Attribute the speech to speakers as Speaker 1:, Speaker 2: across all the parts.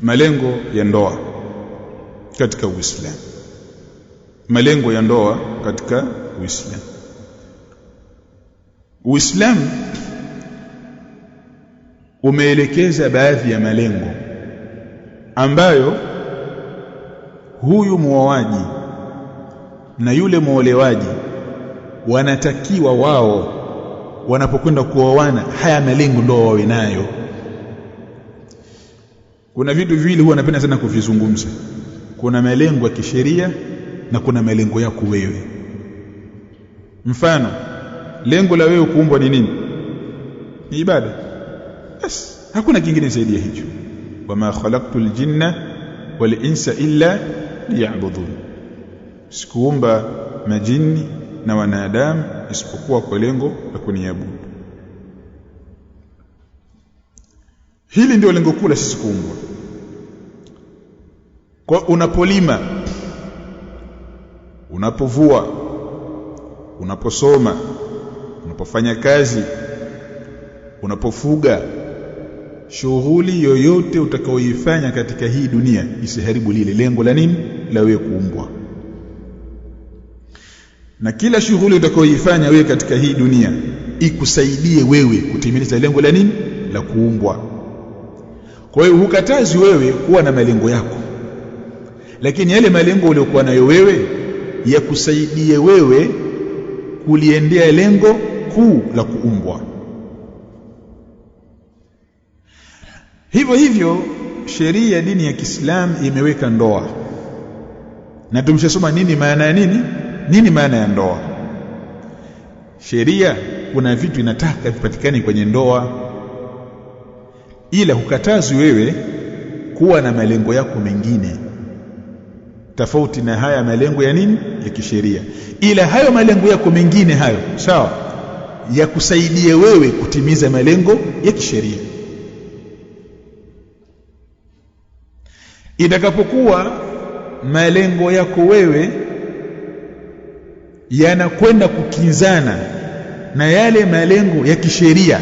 Speaker 1: malengo ya ndoa katika Uislamu. Malengo ya ndoa katika Uislamu. Uislamu umeelekeza baadhi ya malengo ambayo huyu muoaji na yule muolewaji wanatakiwa wao wanapokwenda kuoana, haya malengo ndio wawe nayo. Kuna vitu viwili huwa napenda sana kuvizungumza. Kuna malengo ya kisheria na kuna malengo yako wewe. Mfano, lengo la wewe kuumbwa ni nini? Ni ibada. Bas, hakuna kingine zaidi ya hicho. Wama khalaqtul jinna wal insa illa liya'budun. Sikuumba majini na wanadamu isipokuwa kwa lengo la kuniabudu. Hili ndio lengo kuu la sisi kuumbwa. Kwa unapolima, unapovua, unaposoma, unapofanya kazi, unapofuga, shughuli yoyote utakaoifanya katika hii dunia isiharibu lile lengo la nini? La wewe kuumbwa. Na kila shughuli utakaoifanya wewe katika hii dunia ikusaidie wewe kutimiza lengo la nini? La kuumbwa. Kwa hiyo hukatazi wewe kuwa na malengo yako, lakini yale malengo uliyokuwa nayo wewe yakusaidie wewe kuliendea lengo kuu la kuumbwa. Hivyo hivyo sheria ya dini ya Kiislamu imeweka ndoa. Na tumeshasoma nini maana ya nini? Nini maana ya ndoa? Sheria kuna vitu inataka vipatikane kwenye ndoa, ila hukatazi wewe kuwa na malengo yako mengine tofauti na haya malengo ya nini? Ya kisheria. Ila hayo malengo yako mengine hayo, sawa, yakusaidie wewe kutimiza malengo ya kisheria. Itakapokuwa malengo yako wewe yanakwenda kukinzana na yale malengo ya kisheria,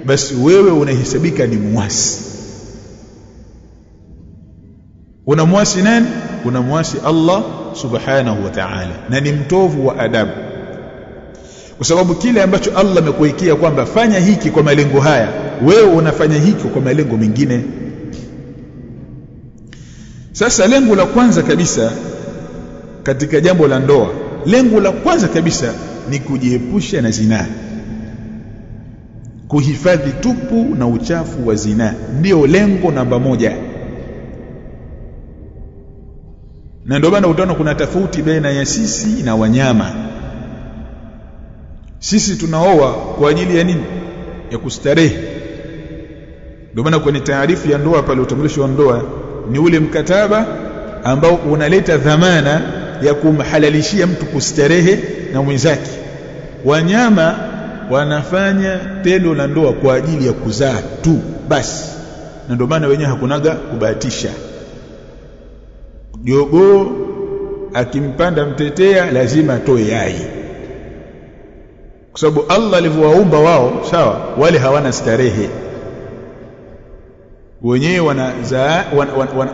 Speaker 1: basi wewe unahesabika ni muasi. Unamwasi nani? Unamwasi Allah subhanahu wa ta'ala, na ni mtovu wa adabu. Kwa sababu kile ambacho Allah amekuwekea kwamba fanya hiki kwa malengo haya, wewe unafanya hiki kwa malengo mengine. Sasa lengo la kwanza kabisa katika jambo la ndoa, lengo la kwanza kabisa ni kujiepusha na zinaa, kuhifadhi tupu na uchafu wa zinaa. Ndio lengo namba moja. Na ndio maana utaona kuna tofauti baina ya sisi na wanyama. Sisi tunaoa kwa ajili ya nini? Ya kustarehe. Ndio maana kwenye taarifu ya ndoa pale, utambulisho wa ndoa ni ule mkataba ambao unaleta dhamana ya kumhalalishia mtu kustarehe na mwenzake. Wanyama wanafanya tendo la ndoa kwa ajili ya kuzaa tu basi, na ndio maana wenyewe hakunaga kubahatisha. Jogoo akimpanda mtetea lazima atoe yai, kwa sababu Allah alivyowaumba wao, sawa, wale hawana starehe, wenyewe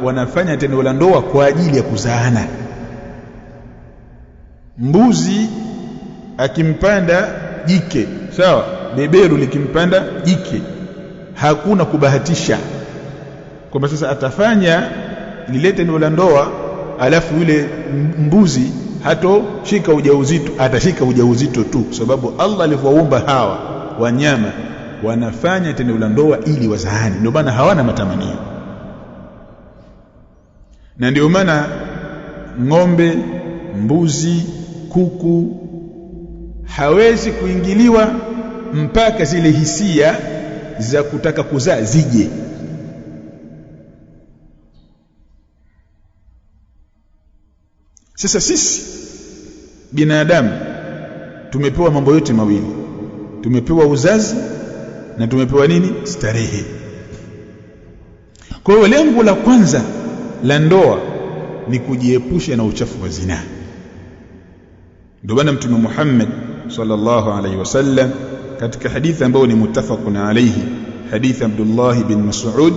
Speaker 1: wanafanya tendo la ndoa kwa ajili ya kuzaana. Mbuzi akimpanda jike, sawa, beberu likimpanda jike, hakuna kubahatisha kwamba sasa atafanya lile tendo la ndoa alafu yule mbuzi hatoshika ujauzito. Atashika ujauzito tu, kwa sababu Allah alivyowaumba hawa wanyama wanafanya tendo la ndoa ili wazaani. Ndio maana hawana matamanio. Na ndio maana ng'ombe, mbuzi, kuku hawezi kuingiliwa mpaka zile hisia za kutaka kuzaa zije. Sasa sisi binadamu tumepewa mambo yote mawili. Tumepewa uzazi na tumepewa nini? Starehe. Kwa hiyo lengo la kwanza la ndoa ni kujiepusha na uchafu wa zinaa. Ndio maana Mtume Muhammad sallallahu alaihi wasallam katika hadithi ambayo ni muttafaqun alayhi, hadithi Abdullah bin Mas'ud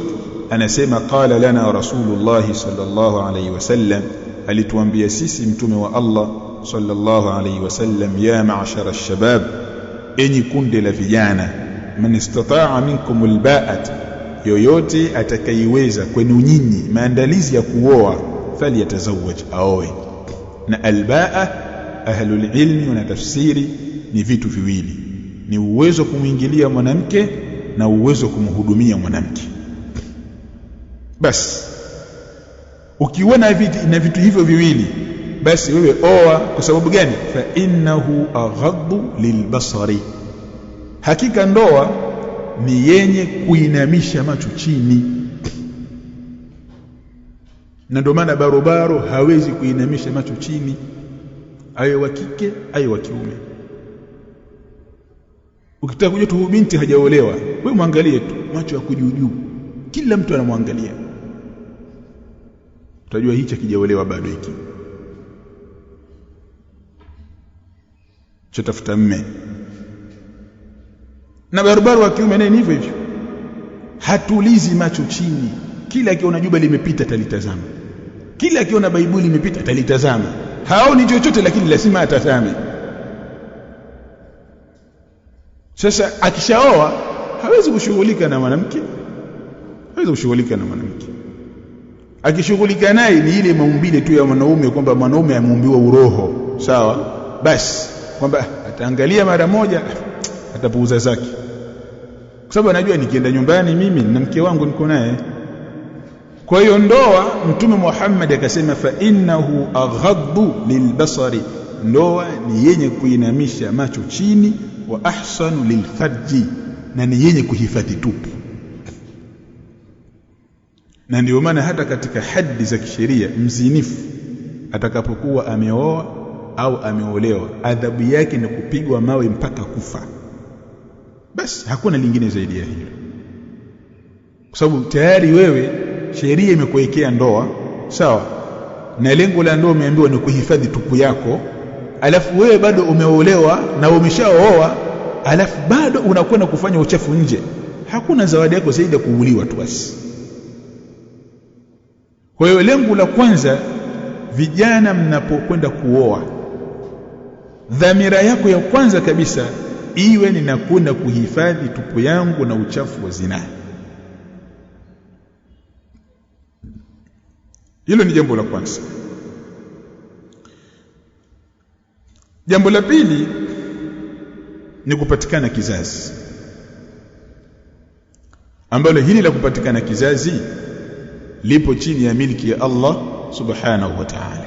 Speaker 1: anasema qala lana rasulullah sallallahu alayhi wasallam, alituambia sisi mtume wa Allah sallallahu alayhi wasallam, ya ma'shara ash-shabab, enyi kundi la vijana, man istata'a minkum al-ba'at, yoyote atakayeweza kwenu nyinyi maandalizi ya kuoa, falyatazawwaj, aoe. Na al-ba'a ahlul ilmi wanatafsiri ni vitu viwili, ni uwezo kumuingilia mwanamke na uwezo kumhudumia mwanamke. Basi ukiona vitu hivyo viwili, basi wewe oa. Kwa sababu gani? Fa innahu aghaddu lilbasari, hakika ndoa ni yenye kuinamisha macho chini. Na ndio maana barobaro hawezi kuinamisha macho chini, awe wa kike awe wa kiume. Ukitaka kujua tu binti hajaolewa, wewe muangalie tu macho ya kujujuu, kila mtu anamwangalia, utajua hicho kijaolewa bado hiki. Chatafuta mme. Na barabara wa kiume naye ni hivyo hivyo, hatulizi macho chini. Kila akiona juba limepita talitazama, kila akiona baibuli limepita talitazama. Haoni chochote lakini lazima atazame. Sasa akishaoa hawezi kushughulika na mwanamke, akishughulika naye ni ile maumbile tu ya mwanaume, kwamba mwanaume ameumbiwa uroho, sawa, basi kwamba ataangalia mara moja atapuuza zake, kwa sababu anajua nikienda nyumbani mimi na mke wangu niko naye. Kwa hiyo ndoa, Mtume Muhammad akasema fa innahu aghaddu lilbasari, ndoa ni yenye kuinamisha macho chini, wa ahsanu lilfarji, na ni yenye kuhifadhi tupu. Na ndio maana hata katika hadi za kisheria, mzinifu atakapokuwa ameoa au ameolewa, adhabu yake ni kupigwa mawe mpaka kufa. Basi hakuna lingine zaidi ya hilo, kwa sababu tayari wewe sheria imekuwekea ndoa, sawa, na lengo la ndoa umeambiwa ni kuhifadhi tupu yako. Alafu wewe bado umeolewa na umeshaoa, alafu bado unakwenda kufanya uchafu nje. Hakuna zawadi yako zaidi ya kuuliwa tu basi. Kwa hiyo lengo la kwanza, vijana mnapokwenda kuoa, dhamira yako ya kwanza kabisa iwe ninakwenda kuhifadhi tupu yangu na uchafu wa zinaa. Hilo ni jambo la kwanza. Jambo la pili ni kupatikana kizazi, ambalo hili la kupatikana kizazi lipo chini ya milki ya Allah subhanahu wa ta'ala.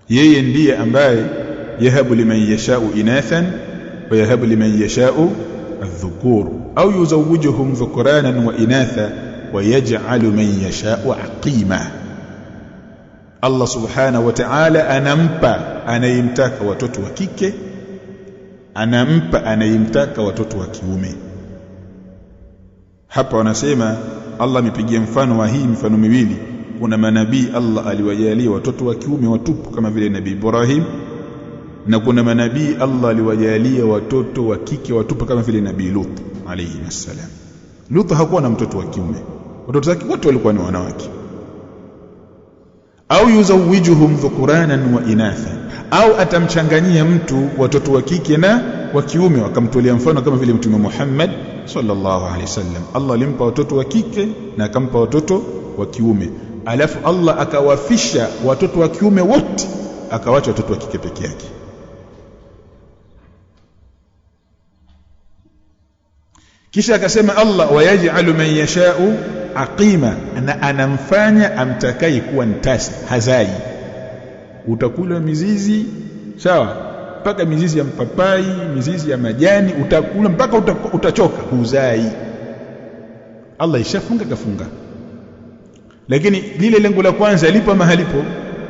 Speaker 1: Yeye ndiye ambaye yahabu liman yashau inathan wa yahabu liman yashau adh-dhukur au yuzawwijuhum dhukranan wa inatha wa yaj'alu man yashau aqima. Allah subhanahu wa ta'ala anampa anayemtaka watoto wa kike, anampa anayemtaka watoto wa kiume. Hapa wanasema Allah amepigia mfano wa hii mifano miwili. Kuna manabii Allah aliwajalia watoto wa kiume watupu kama vile Nabii Ibrahim, na kuna manabii Allah aliwajalia watoto wa kike watupu kama vile Nabii Lut alayhi wasallam. Lut hakuwa na mtoto wa kiume, watoto wake wote walikuwa ni wanawake. Au yuzawijuhum dhukuranan wa inatha, au atamchanganyia mtu watoto wa kike na wa kiume. Wakamtolea mfano kama vile Mtume Muhammad sallallahu alaihi wasallam, Allah alimpa watoto wa kike na akampa watoto wa kiume, alafu Allah akawafisha watoto wa kiume wote, akawacha watoto wa kike peke yake. Kisha akasema Allah, wayaj'alu man yasha'u aqima, na anamfanya amtakai kuwa ntasi, hazai. Utakula mizizi, sawa, mpaka mizizi ya mpapai, mizizi ya majani, utakula mpaka utachoka, huzai. Allah ishafunga kafunga. Lakini lile lengo la kwanza lipo mahalipo,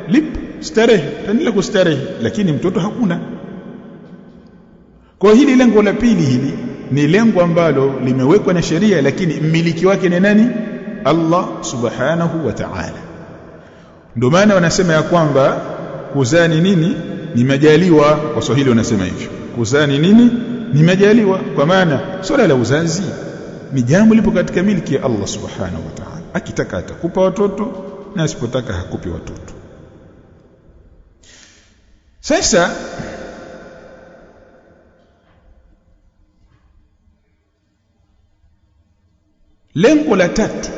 Speaker 1: lipo starehe, tanila kustarehe, lakini mtoto hakuna. Kwa hili lengo la pili, hili ni lengo ambalo limewekwa na sheria, lakini mmiliki wake ni nani? Allah subhanahu wa ta'ala. Ndio maana wanasema ya kwamba kuzaa ni nini? Ni majaliwa. Kwa Swahili wanasema hivyo, kuzaa ni nini? Ni majaliwa. Kwa maana swala la uzazi ni jambo lipo katika miliki ya Allah subhanahu wa ta'ala. Akitaka atakupa watoto na asipotaka hakupi watoto. Sasa lengo la tatu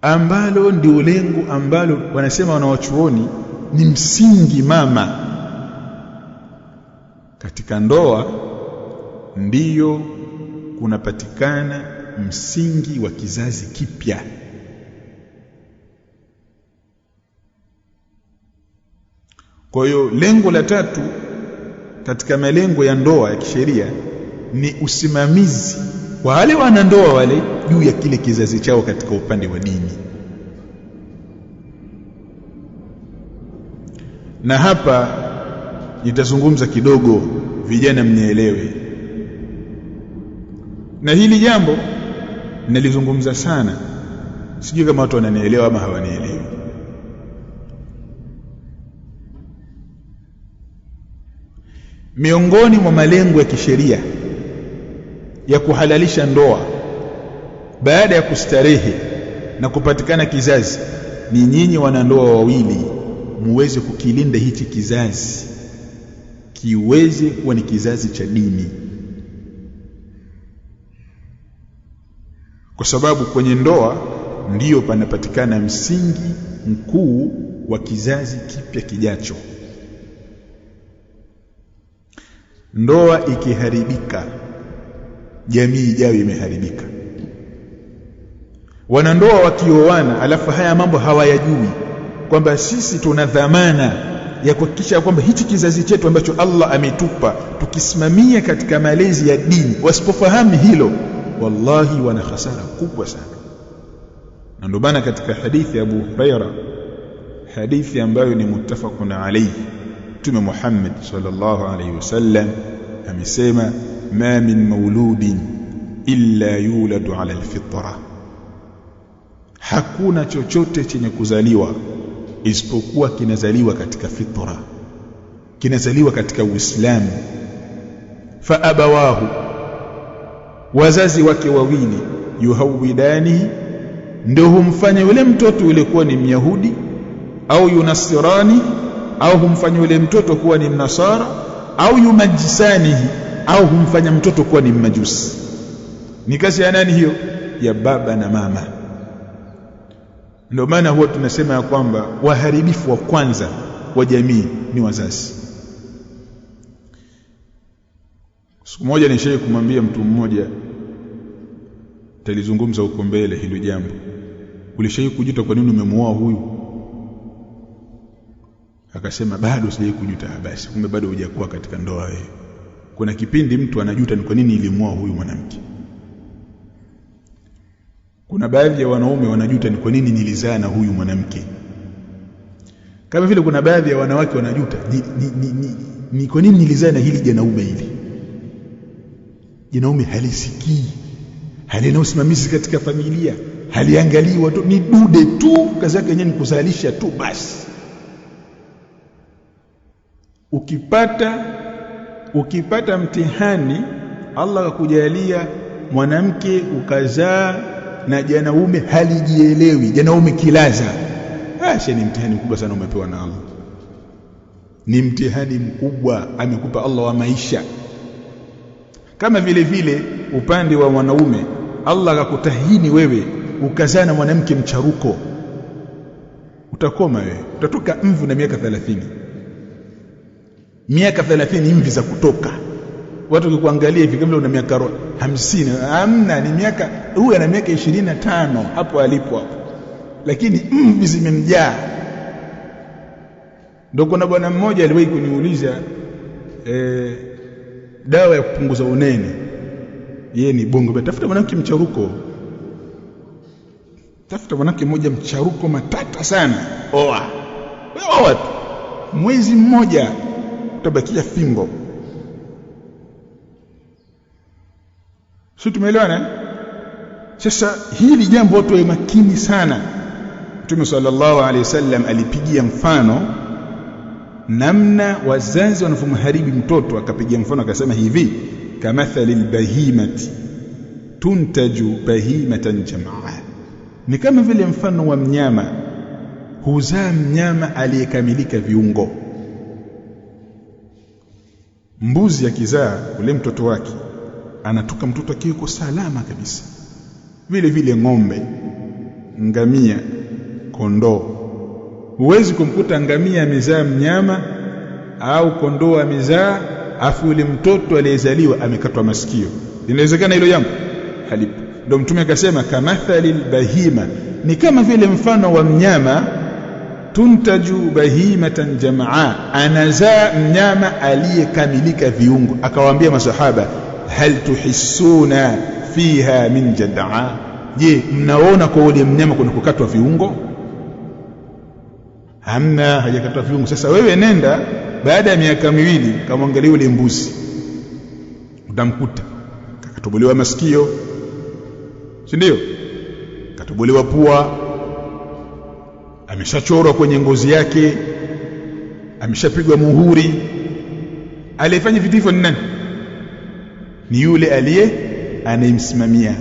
Speaker 1: ambalo ndio lengo ambalo wanasema wanawachuoni ni msingi mama katika ndoa, ndiyo kunapatikana msingi wa kizazi kipya. Kwa hiyo lengo la tatu katika malengo ya ndoa ya kisheria ni usimamizi wa wale wanandoa wale juu ya kile kizazi chao katika upande wa dini. Na hapa nitazungumza kidogo, vijana mnielewe. Na hili jambo nalizungumza sana, sijui kama watu wananielewa ama hawanielewi. Miongoni mwa malengo ya kisheria ya kuhalalisha ndoa baada ya kustarehe na kupatikana kizazi ni nyinyi wanandoa wawili muweze kukilinda hichi kizazi kiweze kuwa ni kizazi cha dini, kwa sababu kwenye ndoa ndiyo panapatikana msingi mkuu wa kizazi kipya kijacho. Ndoa ikiharibika, jamii ijayo imeharibika. Wanandoa wakioana alafu haya mambo hawayajui kwamba sisi tuna dhamana ya kuhakikisha kwamba hichi kizazi chetu ambacho Allah ametupa tukisimamia katika malezi ya dini, wasipofahamu hilo, wallahi wana hasara kubwa sana. Na ndio maana katika hadithi ya Abu Huraira, hadithi ambayo ni muttafaqun alayhi, Mtume Muhammad sallallahu alayhi wasallam amesema, ma min mauludin illa yuladu ala alfitra, hakuna chochote chenye kuzaliwa isipokuwa kinazaliwa katika fitra, kinazaliwa katika Uislamu. Fa abawahu, wazazi wake wawili, yuhawidani, ndio humfanya yule mtoto yule kuwa ni Myahudi, au yunasirani, au humfanya yule mtoto kuwa ni Mnasara, au yumajisanihi, au humfanya mtoto kuwa ni Mmajusi. Ni kazi ya nani hiyo? Ya baba na mama. Ndio maana huwa tunasema ya kwamba waharibifu wa kwanza wa jamii ni wazazi. Siku moja nishaye kumwambia mtu mmoja, talizungumza huko mbele hilo jambo, ulishaye kujuta kwa nini umemuoa huyu? Akasema bado sijawahi kujuta. Basi kumbe bado hujakuwa katika ndoa wewe. Kuna kipindi mtu anajuta ni kwa nini nilimuoa huyu mwanamke. Kuna baadhi ya wanaume wanajuta ni kwa nini nilizaa na huyu mwanamke. Kama vile kuna baadhi ya wanawake wanajuta ni kwa nini nilizaa na hili janaume hili. Janaume halisikii, halina usimamizi katika familia, haliangalii watu, ni dude tu, kazi yake yenyewe ni kuzalisha tu basi. Ukipata mtihani, Allah akakujalia mwanamke ukazaa na janaume halijielewi, janaume kilaza, ni mtihani mkubwa sana umepewa na Allah. Ni mtihani mkubwa amekupa Allah wa maisha. Kama vile vile upande wa wanaume, Allah akakutahini wewe ukazaa na mwanamke mcharuko, utakoma wewe, utatoka mvu na miaka 30. Miaka 30 mvi za kutoka. Watu wakikuangalia hivi kama una miaka 50, hamna, ni miaka, huyu ana miaka 25 hapo alipo hapo, lakini mvi zimemjaa. Ndio kuna bwana mmoja aliwahi kuniuliza dawa ya kupunguza unene. Yeye ni bongo, tafuta mwanamke mcharuko, tafuta mwanamke mmoja mcharuko matata sana, oa tu, mwezi mmoja utabakia fimbo. Sio, tumeelewana? Sasa hili jambo watu wa makini sana. Mtume sallallahu alaihi wasallam alipigia mfano namna wazazi wanavomharibu mtoto. Akapigia mfano akasema hivi, kamathali albahimati tuntaju bahimatan jamaa, ni kama vile mfano wa mnyama huzaa mnyama aliyekamilika viungo. Mbuzi akizaa ule mtoto wake anatoka mtoto akiwa salama kabisa. Vile vile ng'ombe, ngamia, kondoo. Huwezi kumkuta ngamia amezaa mnyama au kondoo amezaa afu ule mtoto aliyezaliwa amekatwa masikio. Inawezekana hilo jambo? Halipo. Ndio Mtume akasema kamathali bahima, ni kama vile mfano wa mnyama, tuntaju bahimatan jamaa, anazaa mnyama aliyekamilika viungo. Akawaambia masahaba, hal tuhissuna fiha min jad'a, je, mnaona kwa ule mnyama kuna kukatwa viungo? Hamna, hajakatwa viungo. Sasa wewe nenda baada ya miaka 2 kamwangalie ule mbuzi, utamkuta kakatobolewa masikio, si ndio? Katobolewa pua, ameshachorwa kwenye ngozi yake, ameshapigwa muhuri. Aliyefanya vitu hivyo ni nani? Ni yule anayemsimamia.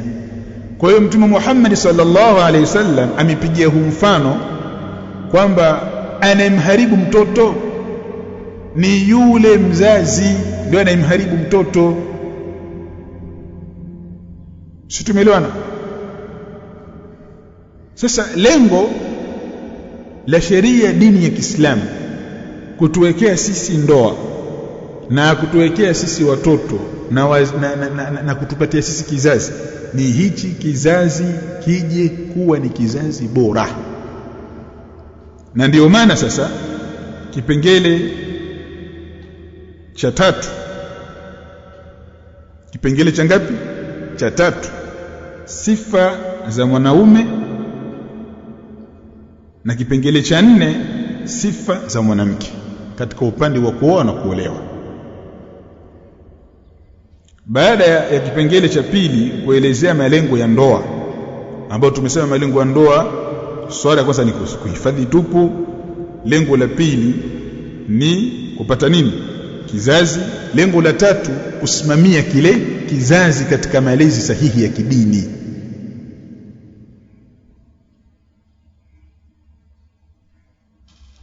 Speaker 1: Kwa hiyo Mtume Muhammad sallallahu alaihi wasallam amepigia huu mfano kwamba anayemharibu mtoto ni yule mzazi, ndio anayemharibu mtoto. Si tumeelewana? Sasa lengo la sheria dini ya Kiislamu kutuwekea sisi ndoa na kutuwekea sisi watoto na kutupatia sisi kizazi, ni hichi kizazi kije kuwa ni kizazi bora. Na ndio maana sasa kipengele cha 3, kipengele cha ngapi? Cha 3, sifa za mwanaume, na kipengele cha 4, sifa za mwanamke katika upande wa kuoa na kuolewa. Baada ya kipengele cha 2 kuelezea malengo ya ndoa, ambayo tumesema malengo ya ndoa, swala ya kwanza ni kuhifadhi tupu, lengo la 2 ni kupata nini? Kizazi. Lengo la 3 kusimamia kile kizazi katika malezi sahihi ya kidini.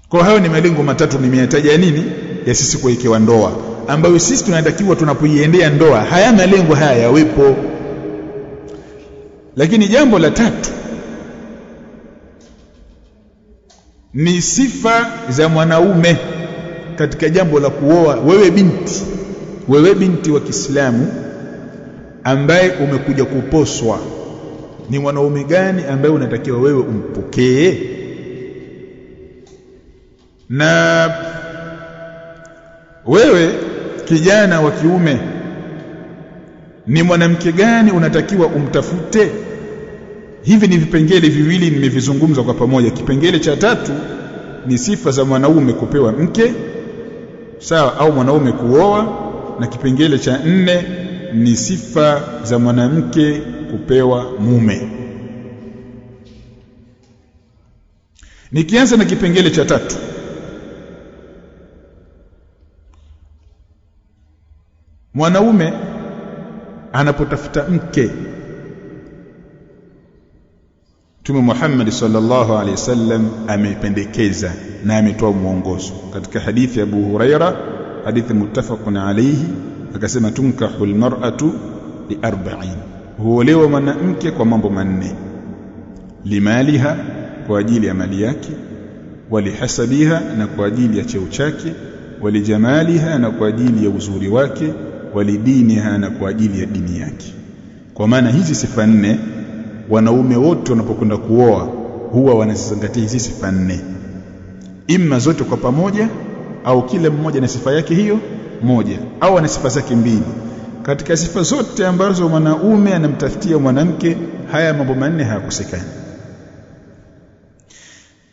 Speaker 1: Kwa hayo ni malengo 3 nimeyataja nini ya sisi kuwekewa ndoa, ambayo sisi tunatakiwa tunapoiendea ndoa haya malengo haya yawepo. Lakini jambo la 3 ni sifa za mwanaume katika jambo la kuoa. Wewe binti wa Kiislamu ambaye umekuja kuposwa, ni mwanaume gani ambaye unatakiwa wewe umpokee? Na wewe kijana wa kiume, ni mwanamke gani unatakiwa umtafute? Hivi ni vipengele viwili nimevizungumza kwa pamoja. Kipengele cha 3 ni sifa za mwanaume kupewa mke, sawa, au mwanaume kuoa, na kipengele cha 4 ni sifa za mwanamke kupewa mume. Nikianza na kipengele cha 3, mwanaume anapotafuta mke, Mtume Muhammad sallallahu alaihi wasallam amependekeza na ametoa mwongozo katika hadithi ya Abu Huraira, hadithi muttafaqun alayhi, akasema tunkahu almar'atu li40, huolewa mwanamke kwa mambo 4: limaliha, kwa ajili ya mali yake, walihasabiha, na kwa ajili ya cheo chake, walijamaliha, na kwa ajili ya uzuri wake, walidiniha, na kwa ajili ya dini yake. Kwa maana hizi sifa 4 wanaume wote wanapokwenda kuoa huwa wanazingatia hizi sifa 4, imma zote kwa pamoja au kila mmoja na sifa yake hiyo moja, au ana sifa zake 2. Katika sifa zote ambazo mwanaume anamtafutia mwanamke, haya mambo 4 hayakosekani.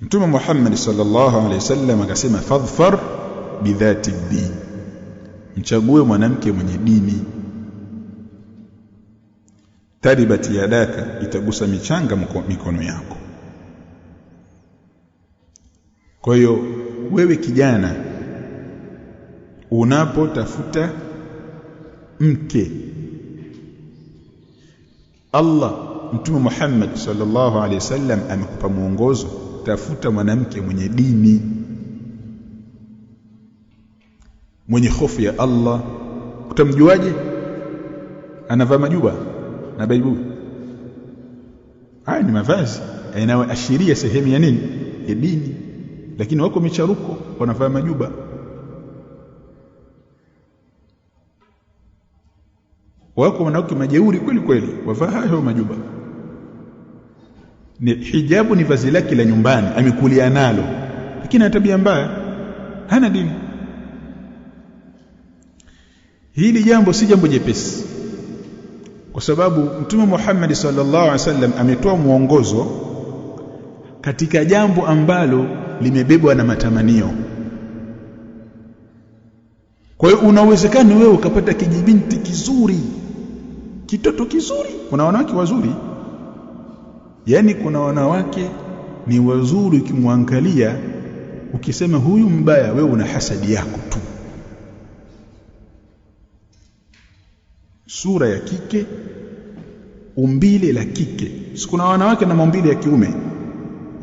Speaker 1: Mtume Muhammad sallallahu alaihi wasallam akasema fadhfar bidhati din, mchague mwanamke mwenye dini. Taribati yadaka, itagusa michanga mikono yako. Kwa hiyo wewe kijana unapotafuta mke, Allah Mtume Muhammad sallallahu alaihi wasallam amekupa mwongozo, tafuta mwanamke mwenye dini, mwenye hofu ya Allah. Utamjuaje? Anavaa majuba na baibu. Haya ni mavazi yanayoashiria sehemu ya nini? Ya dini. Lakini wako micharuko wanavaa majuba. Wako wanawake majeuri kweli kweli wavaa hayo majuba. Ni hijabu, ni vazi lake la nyumbani, amekulia nalo, lakini ana tabia mbaya, hana dini. Hili jambo si jambo jepesi, kwa sababu Mtume Muhammad sallallahu alaihi wasallam ametoa mwongozo katika jambo ambalo limebebwa na matamanio. Kwa hiyo unawezekana wewe ukapata kijibinti kizuri, kitoto kizuri. Kuna wanawake wazuri, yani kuna wanawake ni wazuri, ukimwangalia ukisema huyu mbaya, wewe una hasadi yako tu. Sura ya kike, umbile la kike. Kuna wanawake na maumbile ya kiume,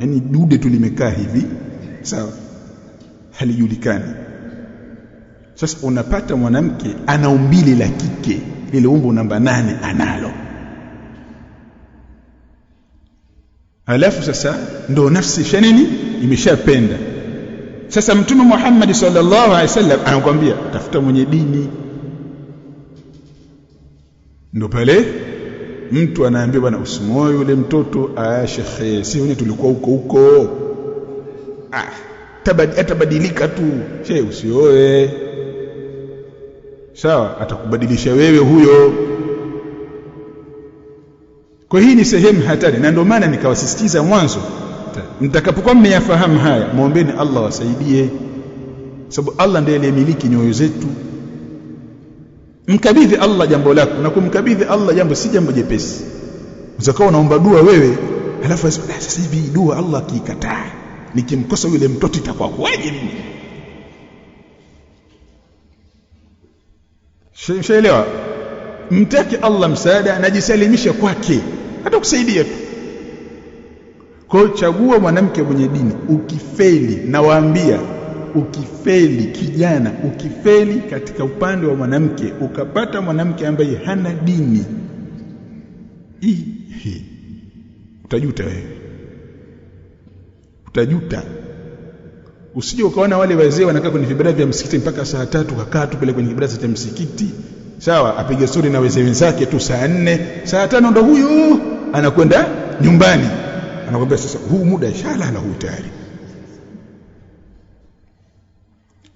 Speaker 1: yani dude tu limekaa hivi, sawa, halijulikani. Sasa unapata mwanamke ana umbile la kike, ile umbo namba 8 analo. Alafu sasa ndo nafsi shanini imeshapenda. Sasa Mtume Muhammad sallallahu alaihi wasallam anakuambia tafuta mwenye dini. Ndo pale mtu anaambia bwana, usimwoe yule mtoto. Shekhe, si wewe tulikuwa huko atabadilika tu. Shehe, usioe. Sawa, atakubadilisha wewe huyo. Kwa hii ni sehemu hatari, na ndio maana nikawasisitiza mwanzo, mtakapokuwa mmeyafahamu haya, muombeeni Allah wasaidie, sababu Allah ndiye aliyemiliki nyoyo zetu. Mkabidhi Allah jambo lako, na kumkabidhi Allah jambo si jambo jepesi. Unaweza unaomba dua wewe, halafu sasa hivi dua Allah akikataa, nikimkosa yule mtoto itakuwa kwaje mimi? Shaelewa? Mtaki Allah msaada na jisalimisha kwake, hata kusaidia tu. Kwa chagua mwanamke mwenye dini. Ukifeli, nawaambia, ukifeli kijana, ukifeli katika upande wa mwanamke, ukapata mwanamke ambaye hana dini, utajuta wewe, utajuta. Usije ukaona wale wazee wanakaa kwenye vibaraza vya msikiti mpaka saa 3, kakaa tu pale kwenye kibaraza cha msikiti, sawa, apige stori na wazee wenzake tu saa 4, saa 5 ndo huyo anakwenda nyumbani, anakwambia sasa huu muda inshallah huyu tayari.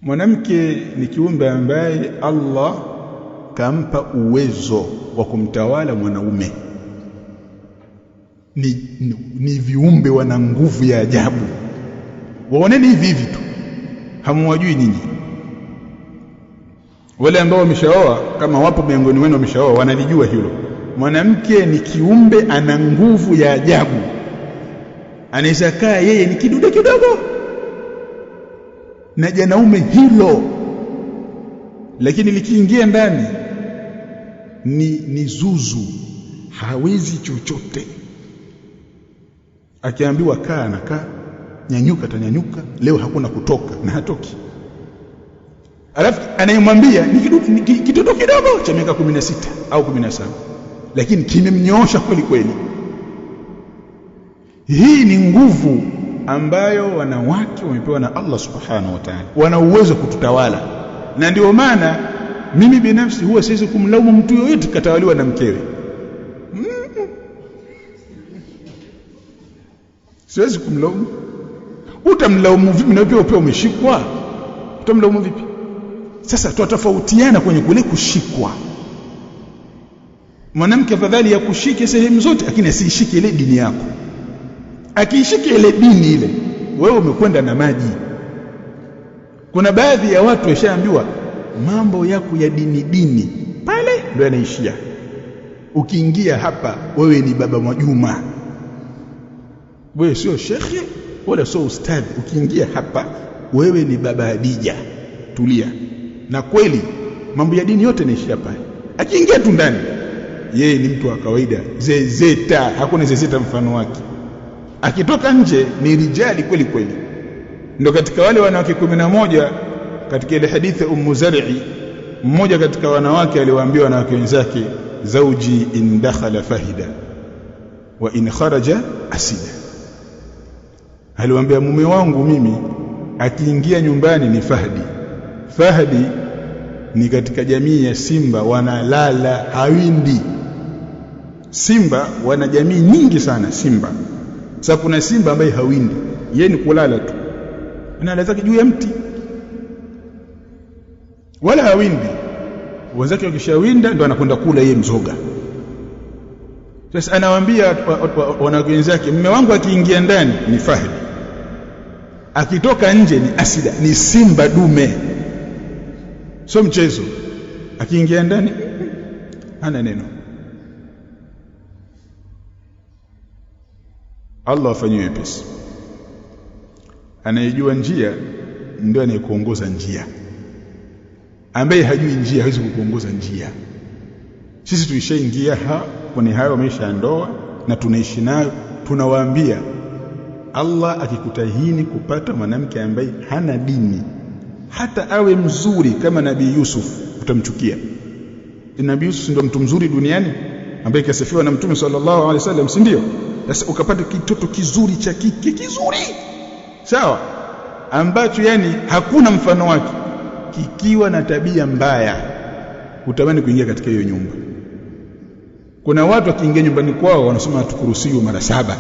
Speaker 1: Mwanamke ni kiumbe ambaye Allah kampa uwezo wa kumtawala mwanaume. Ni viumbe wana nguvu ya ajabu. Waoneni hivi hivi tu, hamwajui nyinyi. Wale ambao wameshaoa, kama wapo miongoni wenu wameshaoa, wanalijua hilo. Mwanamke ni kiumbe ana nguvu ya ajabu. Anaweza kaa yeye ni kidude kidogo na janaume hilo, lakini likiingia ndani ni zuzu, hawezi chochote. Akiambiwa kaa anakaa, nyanyuka tanyanyuka, leo hakuna kutoka na hatoki. Alafu anayemwambia ni kitoto kidogo cha miaka 16 au 17, lakini kimemnyoosha kweli kweli. Hii ni nguvu ambayo wanawake wamepewa na Allah subhanahu wa ta'ala, wana uwezo kututawala. Na ndio maana mimi binafsi huwa siwezi kumlaumu mtu yoyote katawaliwa na mkewe. Siwezi kumlaumu. Utamlaumu vipi na wewe pia umeshikwa? Utamlaumu vipi? Sasa tutatofautiana kwenye kule kushikwa. Mwanamke afadhali ya kushike sehemu zote, lakini asishike ile dini yako. Akiishike ile dini ile, wewe umekwenda na maji. Kuna baadhi ya watu washaambiwa mambo yako ya dini pale ndio yanaishia. Ukiingia hapa wewe ni baba Mwajuma, wewe sio shekhe wala sio ustadhi. Ukiingia hapa wewe ni baba Hadija. Tulia. Na kweli mambo ya dini yote yanaishia pale. Akiingia tu ndani, yeye ni mtu wa kawaida, zezeta, hakuna zezeta mfano wake. Akitoka nje ni rijali kweli kweli. Ndio katika wale wanawake 11 katika ile hadithi ya Ummu Zar'i, mmoja katika wanawake aliwaambia wanawake wenzake, zauji in dakhala fahida wa in kharaja asida. Aliwaambia mume wangu mimi akiingia nyumbani ni fahdi. Fahdi ni katika jamii ya simba, wanalala hawindi. Simba wana jamii nyingi sana simba. Sasa kuna simba ambaye hawindi, yeye ni kulala tu, analala zake juu ya mti wala hawindi. Wenzake wakishawinda ndo anakwenda kula yeye mzoga. Sasa anawaambia wanawake wenzake, mume wangu akiingia ndani ni fahdi, akitoka nje ni asida, ni simba dume. So mchezo, akiingia ndani hana neno. Allah afanywe wepesi. Anayejua njia ndio anayekuongoza njia. Ambaye hajui njia hawezi kukuongoza njia. Sisi tulishaingia kwenye hayo maisha ya ndoa na tunaishi nayo. Tunawaambia Allah akikutahini kupata mwanamke ambaye hana dini, hata awe mzuri kama Nabii Yusuf, utamchukia. Nabii Yusuf ndio mtu mzuri duniani ambaye kasifiwa na Mtume sallallahu alaihi wasallam, si ndio? Sasa ukapata kitoto kizuri cha kike kizuri, sawa, ambacho yani hakuna mfano wake, kikiwa na tabia mbaya, utamani kuingia katika hiyo nyumba. Kuna watu wakiingia nyumbani kwao wanasoma tukurusiwa mara 7.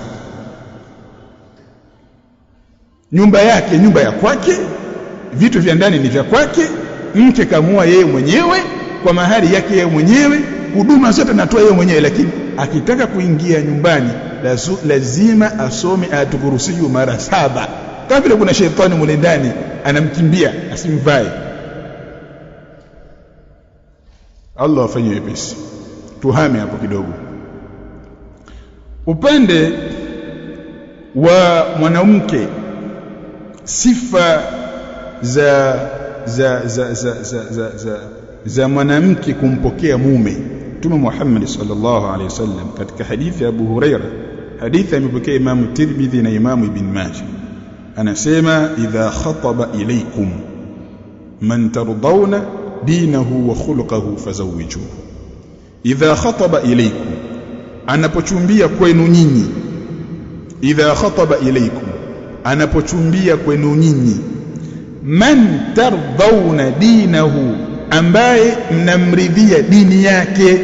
Speaker 1: Nyumba yake, nyumba ya kwake, vitu vya ndani ni vya kwake, mke kamua yeye mwenyewe kwa mahari yake yeye mwenyewe, huduma zote anatoa yeye mwenyewe, lakini akitaka kuingia nyumbani lazima asome atukurusiwa mara 7. Kama vile kuna shetani mule ndani anamkimbia asimvae. Allah afanye wepesi. Tuhame hapo kidogo. Upande wa mwanamke, sifa za mwanamke kumpokea mume. Mtume Muhammad sallallahu alaihi wasallam katika hadithi ya Abu Huraira, hadithi amepokea Imam Tirmidhi na Imam Ibn Majah, anasema idha khataba ilaykum man tardawna dinahu wa khuluquhu fazawwijuhu. Idha khataba ilaykum, anapochumbia kwenu nyinyi. Idha khataba ilaykum, anapochumbia kwenu nyinyi. Man tardawna dinahu, ambaye mnamridhia dini yake.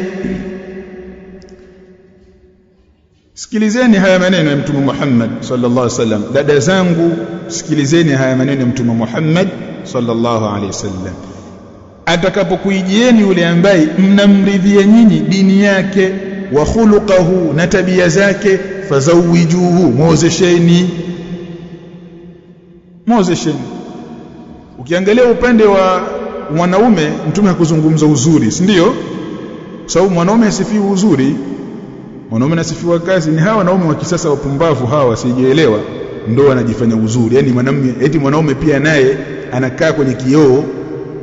Speaker 1: Sikilizeni haya maneno ya Mtume Muhammad sallallahu alaihi wasallam. Dada zangu, sikilizeni haya maneno ya Mtume Muhammad sallallahu alaihi wasallam. Atakapokuijieni yule ambaye mnamridhia nyinyi dini yake, wa khuluquhu, na tabia zake, fazawijuhu, muozesheni. Muozesheni. Ukiangalia upande wa mwanaume, Mtume hakuzungumza uzuri, si ndio? Kwa sababu mwanaume asifiwi uzuri, mwanaume anasifiwa kazi. Ni hawa wanaume wa kisasa wapumbavu hawa wasijielewa ndio wanajifanya uzuri. Yani mwanamume eti mwanaume pia naye anakaa kwenye kioo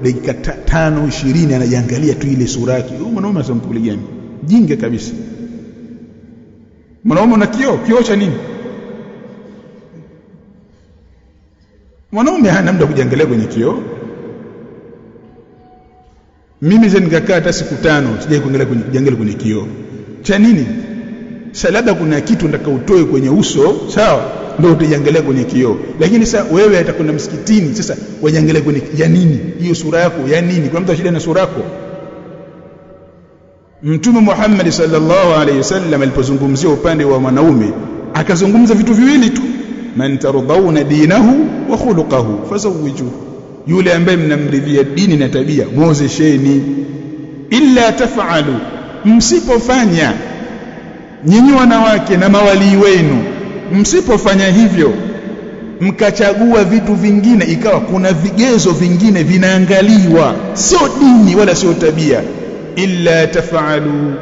Speaker 1: dakika 5-20 anajiangalia tu ile sura yake. Huyu mwanaume asampuli gani? Jinga kabisa. Mwanaume na kioo cha nini? Mwanaume hana muda kujiangalia kwenye kioo. Mimi zeni nikakaa hata siku 5 sijai kujiangalia kwenye kioo. Cha nini? Labda kuna kitu nataka utoe kwenye uso, sawa, ndio utajiangalia kwenye kioo. Lakini sasa wewe atakwenda msikitini, sasa wajiangalia kwenye ya nini? Hiyo sura yako ya nini? Kuna mtu ashida na sura yako? Mtume Muhammad sallallahu alaihi wasallam alipozungumzia upande wa mwanaume, akazungumza vitu viwili tu. Man tardawna dinahu wa khuluquhu fazawwijuhu, yule ambaye mnamridhia dini na tabia, muozesheni. Illa taf'alu, msipofanya nyinyi wanawake na mawali wenu, msipofanya hivyo, mkachagua vitu vingine, ikawa kuna vigezo vingine vinaangaliwa, sio dini wala sio tabia. Illa taf'alu,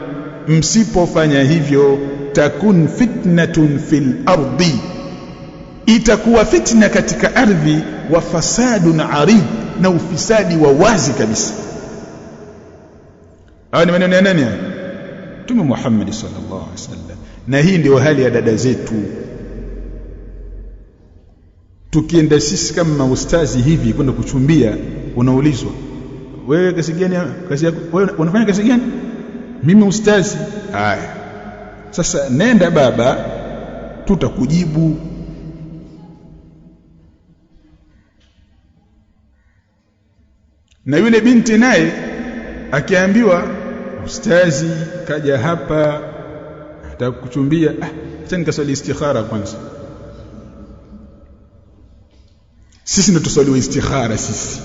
Speaker 1: msipofanya hivyo, takun fitnatun fil ardi, itakuwa fitna katika ardhi, wa fasadun arid, na ufisadi wa wazi kabisa. Hao ni maneno ya nani? Mtume Muhammad sallallahu alaihi wasallam. Na hii ndio hali ya dada zetu. Tukienda sisi kama ustazi hivi kwenda kuchumbia, unaulizwa, wewe kazi gani? Kazi yako wewe unafanya kazi gani? Mimi ustazi. Haya, sasa nenda baba, tutakujibu. Na yule binti naye akiambiwa ustazi kaja hapa nataka kuchumbia, acha nikaswali istikhara kwanza. Sisi ndo tuswali istikhara sisi.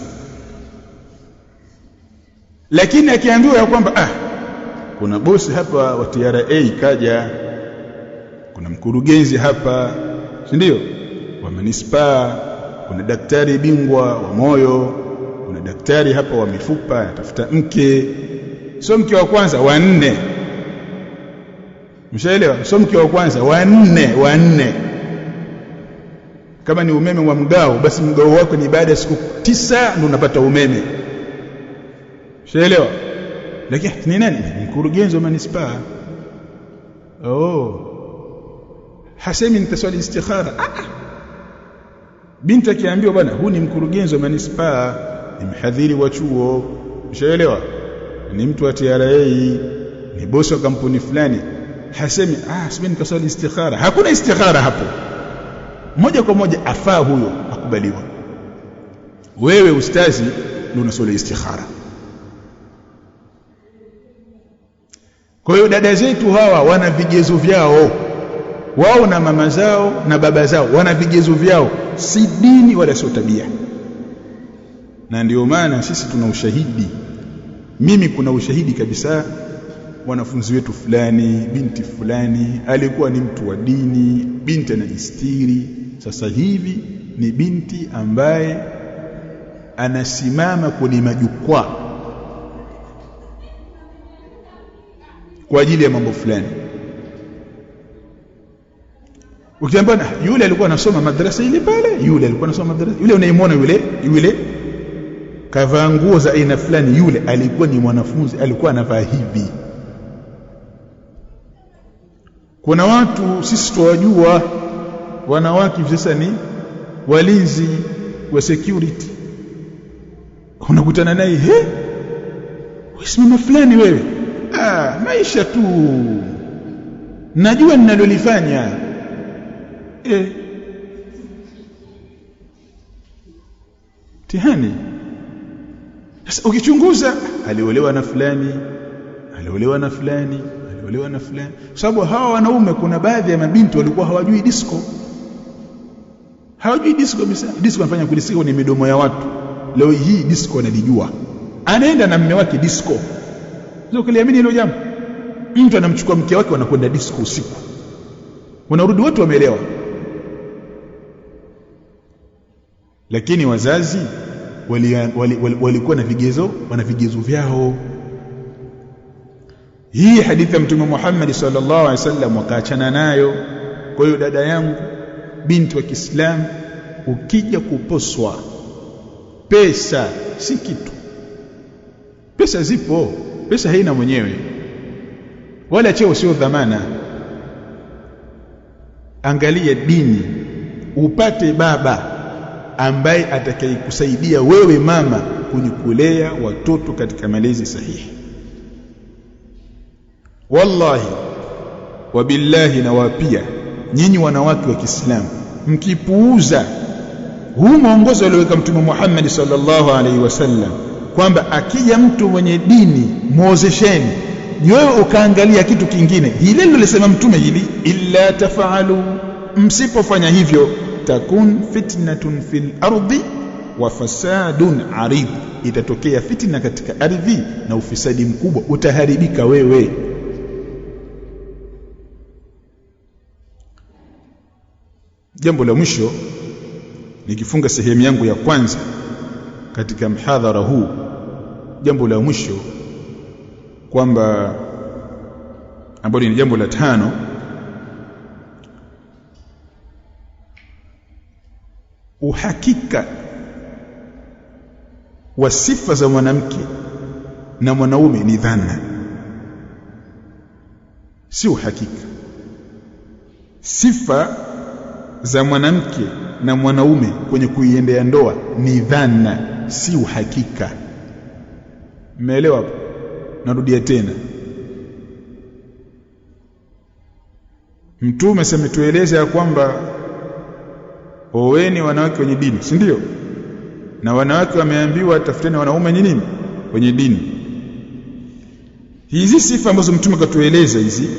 Speaker 1: Lakini akiambiwa ya kwamba kuna bosi hapa wa TRA kaja, kuna mkurugenzi hapa, si ndio, wa manispaa, kuna daktari bingwa wa moyo, kuna daktari hapa wa mifupa anatafuta mke, sio mke wa kwanza, wa nne. Mshaelewa? Sio mke wa kwanza, wa nne. Kama ni umeme wa mgao, basi mgao wako ni baada ya siku 9 ndio unapata umeme. Mshaelewa? Lakini ni nani? Mkurugenzi wa manispaa. Hasemi nitaswali istikhara. Binti akiambiwa bwana, huyu ni mkurugenzi wa manispaa, ni mhadhiri wa chuo, mshaelewa, ni mtu wa TRA, ni bosi wa kampuni fulani, hasemi sasa nikaswali istikhara. Hakuna istikhara hapo. Moja kwa moja afaa huyo, akubaliwa. Wewe ustazi ndio unaswali istikhara. Kwa hiyo dada zetu hawa wana vigezo vyao, wao na mama zao na baba zao wana vigezo vyao, si dini wala sio tabia. Na ndio maana sisi tuna ushahidi. Mimi kuna ushahidi kabisa, wanafunzi wetu fulani, binti fulani alikuwa ni mtu wa dini, binti anajistiri, sasa hivi ni binti ambaye anasimama kwenye majukwaa kwa ajili ya mambo fulani. Ukiambia yule alikuwa anasoma madrasa ile pale, yule alikuwa anasoma madrasa, yule unaimuona yule kavaa nguo za aina fulani, yule alikuwa ni mwanafunzi, alikuwa anavaa hivi. Kuna watu sisi tuwajua, wanawake sasa ni walinzi wa security. Unakutana naye, usimama fulani wewe, maisha tu najua ninalolifanya. Tihani. Sasa ukichunguza, aliolewa na fulani, aliolewa na fulani, aliolewa na fulani. Sababu hawa wanaume, kuna baadhi ya mabinti walikuwa hawajui disco. Hawajui disco kabisa. Disco anafanya kulisikia kwenye midomo ya watu. Leo hii disco analijua. Anaenda na mume wake disco. Sio kuliamini hilo jambo. Mtu anamchukua mke wake wanakwenda disco usiku. Wanarudi wote wameelewa. Lakini wazazi walikuwa na vigezo, wana vigezo vyao. Hii hadithi ya Mtume Muhammad sallallahu alaihi wasallam wakaachana nayo. Kwa hiyo dada yangu, binti wa Kiislamu, ukija kuposwa, pesa si kitu. Pesa zipo, pesa haina mwenyewe, wala cheo sio dhamana. Angalia dini, upate baba ambaye atakayekusaidia wewe mama kujikulea watoto katika malezi sahihi. Wallahi wabillahi, na wapia nyinyi wanawake wa Kiislamu, mkipuuza huu mwongozo alioweka Mtume Muhammad sallallahu alaihi wasallam kwamba akija mtu mwenye dini muozesheni, wewe ukaangalia kitu kingine, hili lilisema Mtume hili, illa tafaalu, msipofanya hivyo, takun fitnatun fil ardi wa fasadun arid, itatokea fitna katika ardhi na ufisadi mkubwa, utaharibika wewe. Jambo la mwisho, nikifunga sehemu yangu ya kwanza katika mhadhara huu, jambo la mwisho kwamba ambalo ni jambo la 5, uhakika wa sifa za mwanamke na mwanaume ni dhana, si uhakika. Sifa za mwanamke na mwanaume kwenye kuiendea ndoa ni dhana, si uhakika. Umeelewa hapo? Narudia tena, Mtume ametueleza ya kwamba oweni wanawake wenye dini, si ndio? Na wanawake wameambiwa tafuteni wanaume nini wenye dini. Hizi sifa ambazo Mtume katueleza hizi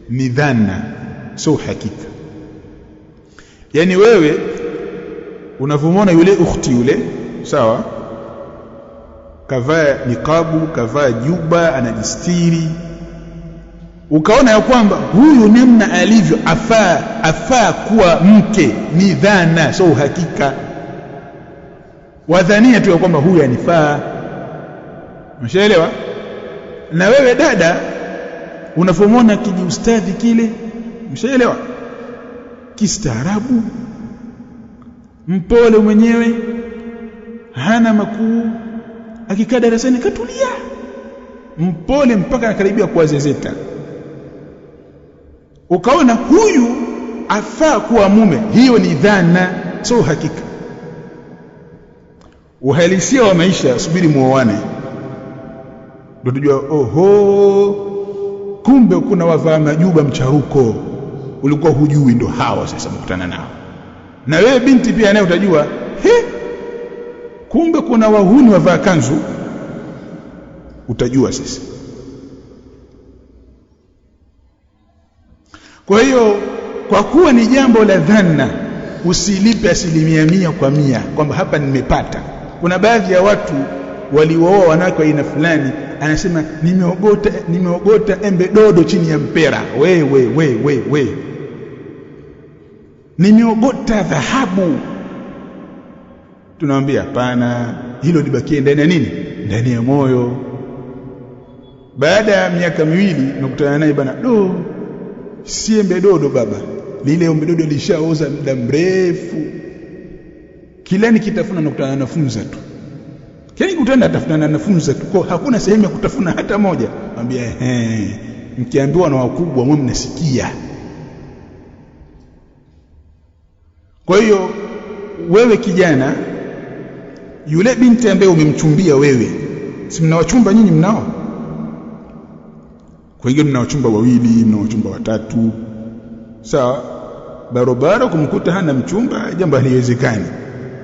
Speaker 1: ni dhana, sio hakika. Yani wewe unavumona yule ukhti yule, sawa, kavaa niqabu, kavaa juba, anajistiri, ukaona ya kwamba huyu namna alivyo afaa kuwa mke, ni dhana, sio hakika. Wadhania tu ya kwamba huyu anifaa. Umeshaelewa? Na wewe dada unavomona kijiustadhi kile, umeshaelewa, kistaarabu, mpole mwenyewe, hana makuu, akikaa darasani katulia, mpole mpaka anakaribia kuwazezeta, ukaona huyu afaa kuwa mume, hiyo ni dhana, sio hakika. Uhalisia wa maisha, subiri muoane ndio tujua, oho, kumbe kuna wavaa majuba mcharuko, ulikuwa hujui, ndo hawa sasa mkutana nao. Na wewe binti pia naye utajua, kumbe kuna wahuni wavaa kanzu, utajua sasa. Kwa hiyo kwa kuwa ni jambo la dhana, usilipe 100% kwamba hapa nimepata. Kuna baadhi ya watu waliooa wanawake aina fulani, anasema nimeogota embe dodo chini ya mpera. We nimeogota dhahabu. Tunamwambia hapana, hilo libakie ndani ya nini? Ndani ya moyo. Baada ya miaka 2 nakutana naye, bana, si embe dodo baba, lile embe dodo lishaoza muda mrefu. Kila nikitafuna nakutana nafunza tu. Kile nikutana atafuna nafunza tu, kwa hakuna sehemu ya kutafuna hata moja. Mwambia mkiambiwa na wakubwa mwe mnasikia. Kwa hiyo wewe kijana, yule binti ambaye umemchumbia wewe, si mnawachumba nyinyi mnao? Kwa hiyo mnawachumba 2, mnawachumba 3. Sawa, barabara kumkuta hana mchumba, jambo haliwezekani.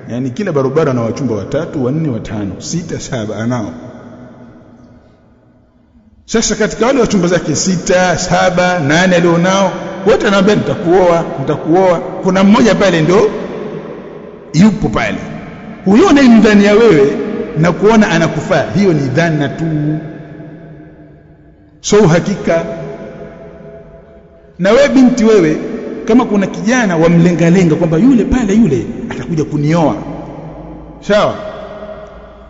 Speaker 1: Yani kila barabara ana wachumba 3, 4, 5, 6, 7 anao. Sasa katika wale wachumba zake 6, 7, 8 alionao, wote anaambia nitakuoa. Kuna mmoja pale ndio yupo pale, huyo unayemdhania wewe na kuona anakufaa, hiyo ni dhana tu, sio hakika. Na wewe binti, wewe kama kuna kijana wamlengalenga kwamba yule pale yule atakuja kunioa, sawa,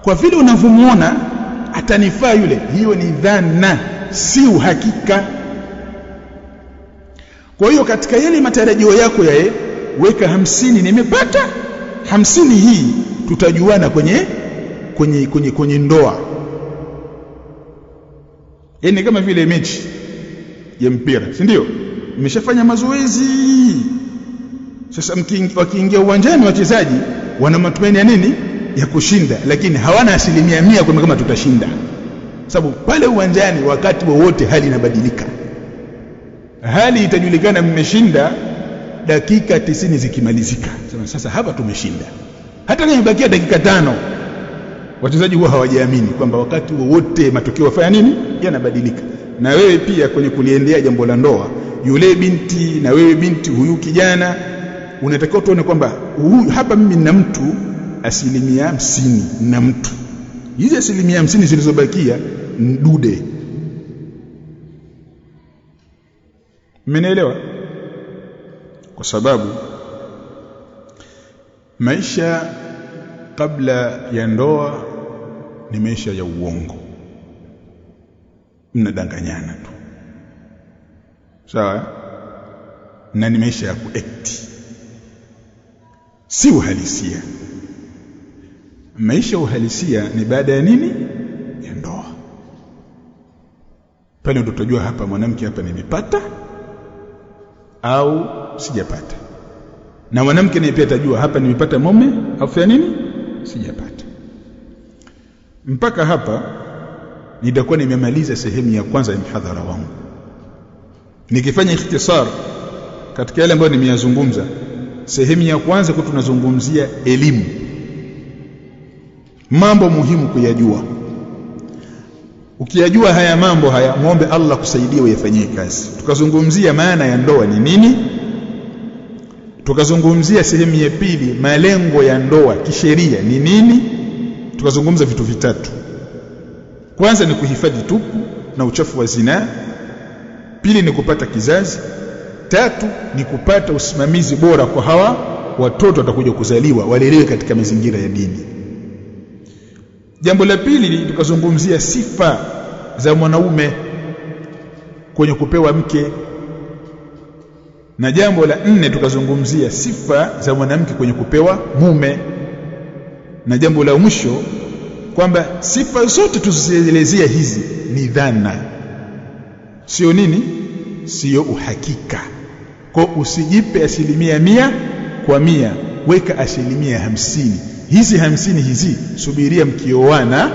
Speaker 1: kwa vile unavyomuona atanifaa yule, hiyo ni dhana, si uhakika. Kwa hiyo katika yale matarajio yako yae, weka 50, nimepata 50 hii, tutajuana kwenye ndoa. Yani kama vile mechi ya mpira, si ndio? Mmeshafanya mazoezi. Sasa wakiingia uwanjani wachezaji wana matumaini ya nini? Ya kushinda, lakini hawana 100% kwamba kama tutashinda. Sababu pale uwanjani wakati wowote hali inabadilika. Hali itajulikana mmeshinda dakika 90 zikimalizika. Sasa hapa tumeshinda. Hata kama imebakia dakika 5, wachezaji huwa hawajiamini kwamba wakati wowote matokeo yafanya nini? Yanabadilika. Na wewe pia kwenye kuliendea jambo la ndoa, yule binti na wewe binti, huyu kijana, unatakiwa tuone kwamba huyu hapa mimi nina mtu 50% na mtu. Hizi 50% zilizobakia ndude. Mmenielewa? Kwa sababu maisha kabla ya ndoa ni maisha ya uongo, mnadanganyana tu, sawa, na ni maisha ya kuact, si uhalisia. Maisha uhalisia ni baada ya nini? Ya ndoa. Pale ndo tutajua hapa mwanamke hapa nimepata au sijapata. Na mwanamke naye pia atajua hapa nimepata mume au fanya nini? Sijapata. Mpaka hapa nitakuwa nimemaliza sehemu ya kwanza ya mhadhara wangu. Nikifanya ikhtisar katika yale ambayo nimeyazungumza, sehemu ya kwanza kwa tunazungumzia elimu, mambo muhimu kuyajua. Ukiyajua haya mambo haya, muombe Allah kusaidie uyafanyie kazi. Tukazungumzia maana ya ndoa ni nini, tukazungumzia sehemu ya pili malengo ya ndoa kisheria ni nini. Tukazungumza vitu vitatu. Kwanza ni kuhifadhi tupu na uchafu wa zinaa, pili ni kupata kizazi, tatu ni kupata usimamizi bora kwa hawa watoto watakuja kuzaliwa, walelewe katika mazingira ya dini. Jambo la pili tukazungumzia sifa za mwanaume kwenye kupewa mke, na jambo la nne tukazungumzia sifa za mwanamke kwenye kupewa mume, na jambo la mwisho kwamba sifa zote tuzielezea hizi ni dhana, sio nini, sio uhakika. Kwa usijipe 100%, weka 50%. Hizi 50 hizi subiria mkioana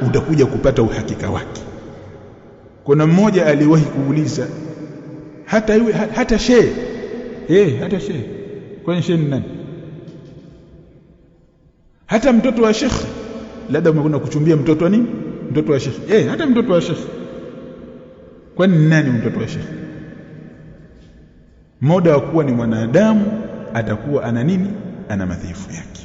Speaker 1: utakuja kupata uhakika wake. Kuna mmoja aliwahi kuuliza hata shehe hata shehe, kwani shehe ni nani? Hata mtoto wa shekhi, labda umekwenda kuchumbia mtoto wa nini, mtoto wa shekhi. Hata mtoto wa shekhi, kwani nani mtoto wa shekhi? Muda wa kuwa ni mwanadamu atakuwa ana nini, ana madhaifu yake.